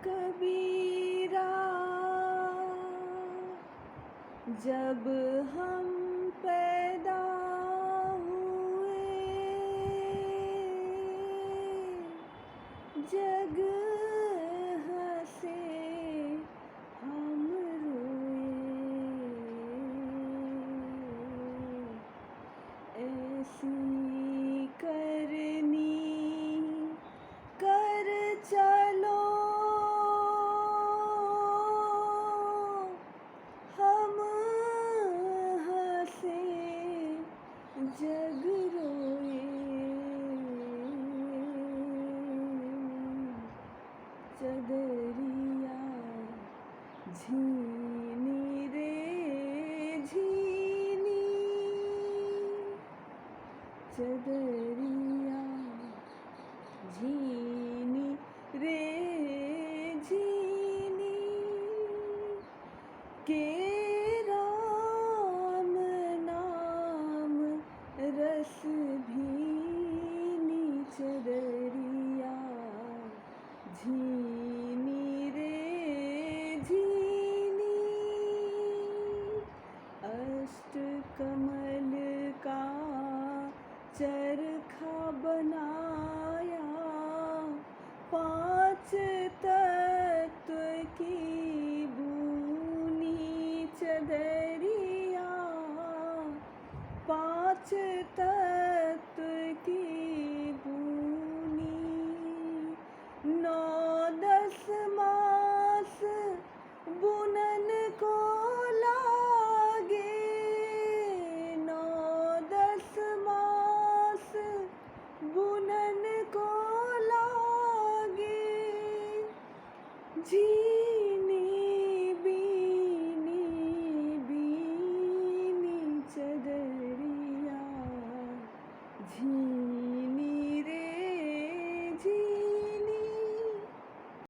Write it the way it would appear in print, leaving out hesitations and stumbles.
कबीरा जब हम पैदा हुए जग हंसे हम रोए ऐसी करनी कर चलो हम हंसे जग रोए चदरिया झीनी रे झीनी चदरिया झीनी रे झीनी के राम नाम रस भीनी चदरिया झीनी रे झीनी अष्ट कमल का चरखा बनाया पांच तत्व की बूनी चदरिया पांच तत्व की बूनी 9-10 मास बुनन को लागे 9-10 मास बुनन को लागे जी